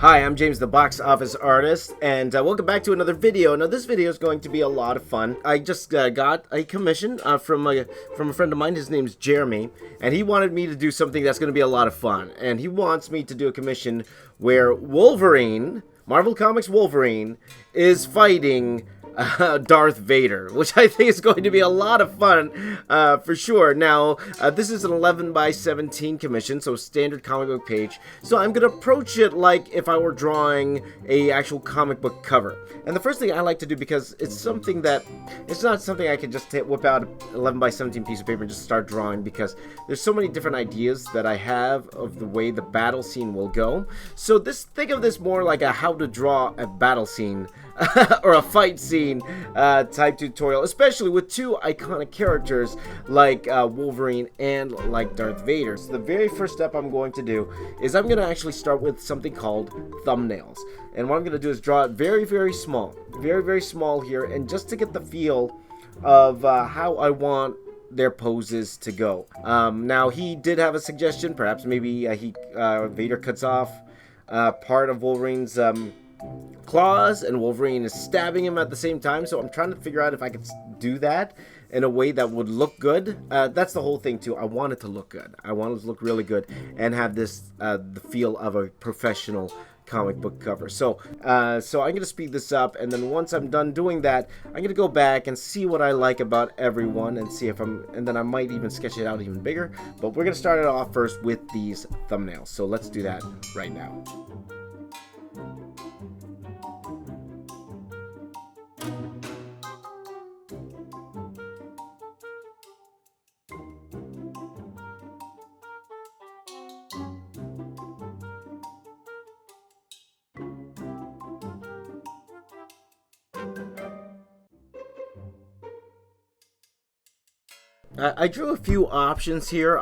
Hi, I'm James, the box office artist, and welcome back to another video. Now, this video is going to be a lot of fun. I just got a commission from a friend of mine. His name's Jeremy, and he wanted me to do something that's going to be a lot of fun. And he wants me to do a commission where Wolverine, Marvel Comics Wolverine, is fighting Darth Vader, which I think is going to be a lot of fun for sure. Now, this is an 11x17 commission, so standard comic book page. So I'm going to approach it like if I were drawing a actual comic book cover. And the first thing I like to do, because it's something that, it's not something I can just whip out an 11x17 piece of paper and just start drawing, because there's so many different ideas that I have of the way the battle scene will go. So think of this more like a how to draw a battle scene or a fight scene type tutorial, especially with two iconic characters like Wolverine and like Darth Vader. So the very first step I'm going to do is I'm going to actually start with something called thumbnails. And what I'm going to do is draw it very, very small here, and just to get the feel of how I want their poses to go. Now, he did have a suggestion. Perhaps maybe Vader cuts off part of Wolverine's claws, and Wolverine is stabbing him at the same time. So I'm trying to figure out if I could do that in a way that would look good. That's the whole thing too. I want it to look good. I want it to look really good and have this the feel of a professional comic book cover. So I'm gonna speed this up, and then once I'm done doing that, I'm gonna go back and see what I like about everyone and see if and then I might even sketch it out even bigger. But we're gonna start it off first with these thumbnails. So let's do that right now. I drew a few options here.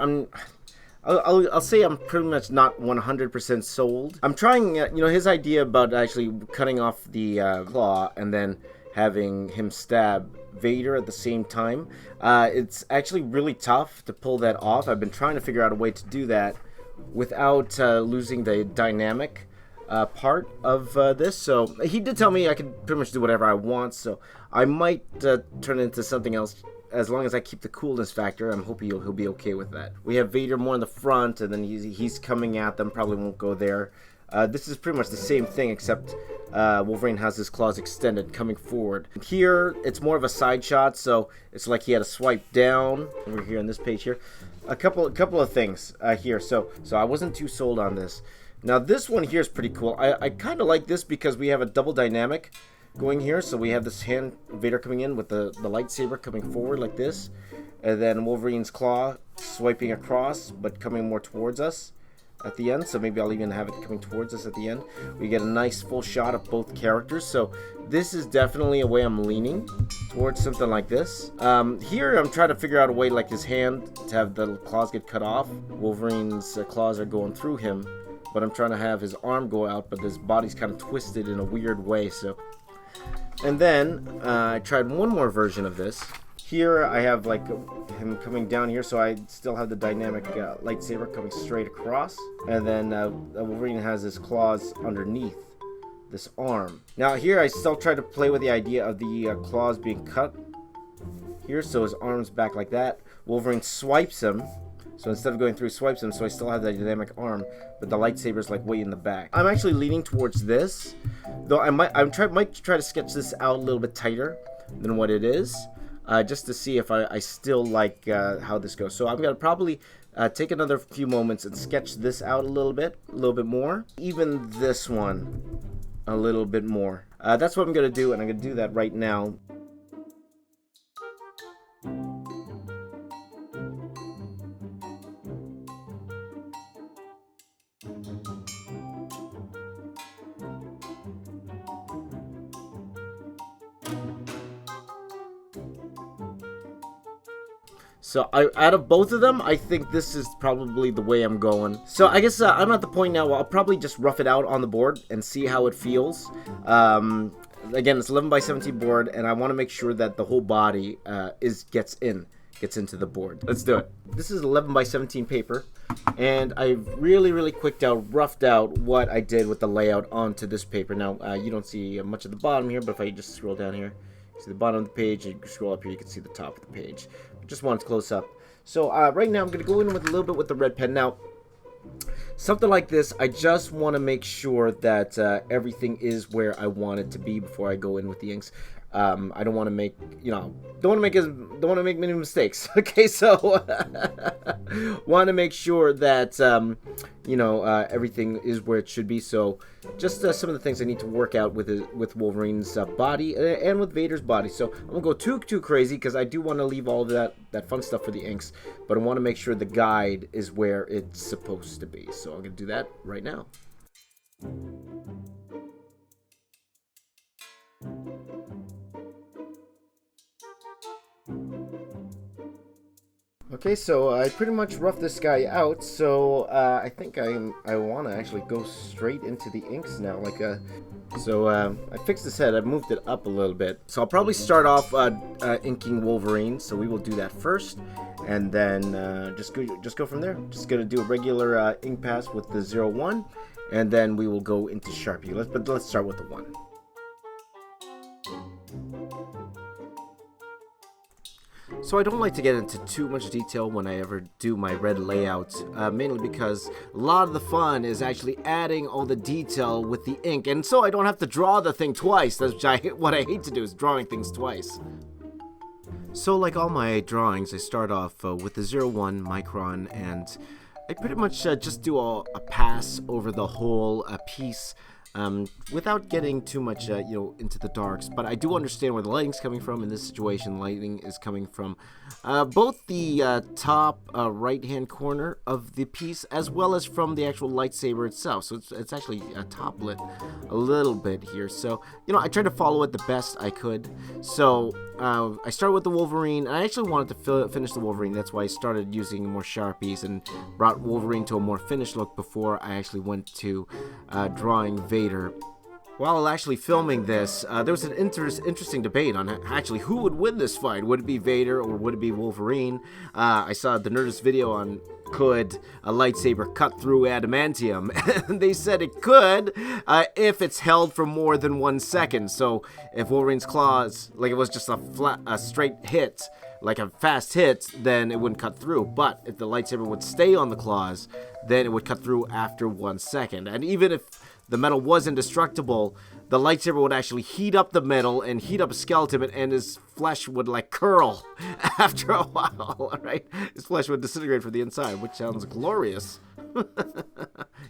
I'll say I'm pretty much not 100% sold. I'm trying, his idea about actually cutting off the claw and then having him stab Vader at the same time. It's actually really tough to pull that off. I've been trying to figure out a way to do that without losing the dynamic part of this. So he did tell me I could pretty much do whatever I want, so I might turn it into something else. As long as I keep the coolness factor, I'm hoping he'll be okay with that. We have Vader more in the front, and then he's coming at them. Probably won't go there. This is pretty much the same thing, except Wolverine has his claws extended, coming forward. Here, it's more of a side shot, so it's like he had to swipe down over here on this page here. A couple of things here. So I wasn't too sold on this. Now this one here is pretty cool. I kind of like this because we have a double dynamic going here. So we have this hand Vader coming in with the lightsaber coming forward like this, and then Wolverine's claw swiping across but coming more towards us at the end. So maybe I'll even have it coming towards us at the end. We get a nice full shot of both characters. So this is definitely a way I'm leaning towards something like this. Here I'm trying to figure out a way like his hand to have the claws get cut off. Wolverine's claws are going through him, but I'm trying to have his arm go out, but his body's kind of twisted in a weird way. So, and then I tried one more version of this. Here I have like him coming down here, so I still have the dynamic lightsaber coming straight across, and then Wolverine has his claws underneath this arm. Now here I still try to play with the idea of the claws being cut here, so his arm's back like that. Wolverine swipes him. So instead of going through, swipes him, so I still have the dynamic arm, but the lightsaber's like way in the back. I'm actually leaning towards this, though I might try to sketch this out a little bit tighter than what it is, just to see if I still like how this goes. So I'm gonna probably take another few moments and sketch this out a little bit more, even this one a little bit more. That's what I'm gonna do, and I'm gonna do that right now. So out of both of them, I think this is probably the way I'm going. So I guess I'm at the point now where I'll probably just rough it out on the board and see how it feels. Again, it's 11x17 board, and I want to make sure that the whole body gets in. gets into the board. Let's do it. This is 11 by 17 paper, and I've really roughed out what I did with the layout onto this paper. Now, you don't see much of the bottom here, but if I just scroll down here, you see the bottom of the page, and you scroll up here, you can see the top of the page. Just want it close up. So right now, I'm going to go in with a little bit with the red pen. Now, something like this, I just want to make sure that everything is where I want it to be before I go in with the inks. I don't want to make, don't want to make many mistakes. Okay, so want to make sure that everything is where it should be. So just some of the things I need to work out with Wolverine's body and with Vader's body. So I'm gonna go too crazy because I do want to leave all of that fun stuff for the inks, but I want to make sure the guide is where it's supposed to be. So I'm gonna do that right now. Okay, so I pretty much roughed this guy out, so I think I want to actually go straight into the inks now. So I fixed his head, I moved it up a little bit. So I'll probably start off inking Wolverine, so we will do that first, and then just go from there. Just gonna do a regular ink pass with the 01, and then we will go into Sharpie. Let's start with the 1. So I don't like to get into too much detail when I ever do my red layout, mainly because a lot of the fun is actually adding all the detail with the ink, and so I don't have to draw the thing twice. That's what I hate to do, is drawing things twice. So like all my drawings, I start off with the 01 micron, and I pretty much just do a pass over the whole piece. Without getting too much, into the darks, but I do understand where the lighting's coming from. In this situation, lighting is coming from both the top right-hand corner of the piece, as well as from the actual lightsaber itself. So it's actually top lit a little bit here. So, I tried to follow it the best I could. So I started with the Wolverine, and I actually wanted to finish the Wolverine. That's why I started using more Sharpies and brought Wolverine to a more finished look before I actually went to drawing Vader. While actually filming this, there was an interesting debate on actually who would win this fight. Would it be Vader or would it be Wolverine? I saw the Nerdist video on could a lightsaber cut through adamantium, and they said it could if it's held for more than 1 second. So if Wolverine's claws, like it was just a straight hit, like a fast hit, then it wouldn't cut through. But if the lightsaber would stay on the claws, then it would cut through after 1 second. And even if the metal was indestructible, the lightsaber would actually heat up the metal and heat up a skeleton, and his flesh would curl after a while, right? His flesh would disintegrate from the inside, which sounds glorious.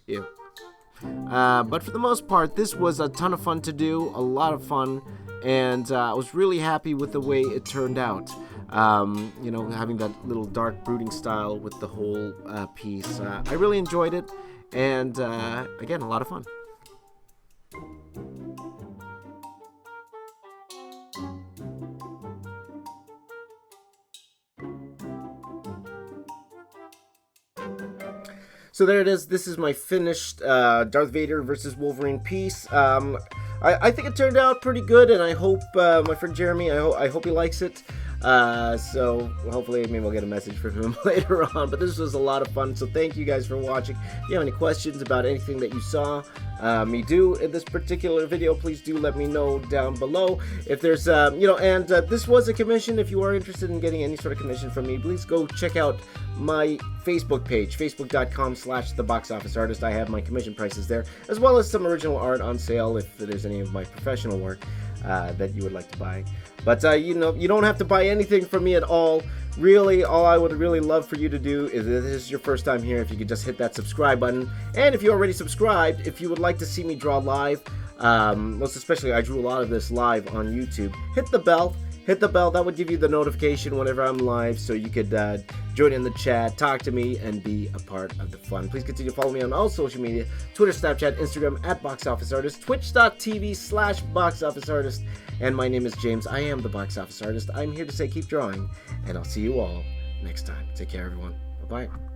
Yeah. But for the most part, this was a ton of fun to do, a lot of fun, and I was really happy with the way it turned out. Having that little dark brooding style with the whole piece. I really enjoyed it, and again, a lot of fun. So there it is. This is my finished Darth Vader versus Wolverine piece. I think it turned out pretty good, and I hope my friend Jeremy, I hope he likes it. So hopefully maybe we'll get a message from him later on, but this was a lot of fun. So thank you guys for watching. If you have any questions about anything that you saw me do in this particular video, please do let me know down below. If there's this was a commission. If you are interested in getting any sort of commission from me, please go check out my Facebook page, facebook.com/theboxofficeartist. I have my commission prices there, as well as some original art on sale if there's any of my professional work that you would like to buy. But you don't have to buy anything from me at all. Really, all I would really love for you to do is, if this is your first time here, if you could just hit that subscribe button. And if you're already subscribed, if you would like to see me draw live, most especially I drew a lot of this live on YouTube, hit the bell. That would give you the notification whenever I'm live, so you could join in the chat, talk to me, and be a part of the fun. Please continue to follow me on all social media, Twitter, Snapchat, Instagram, @BoxOfficeArtist, twitch.tv/BoxOfficeArtist, and my name is James. I am the Box Office Artist. I'm here to say keep drawing, and I'll see you all next time. Take care, everyone. Bye-bye.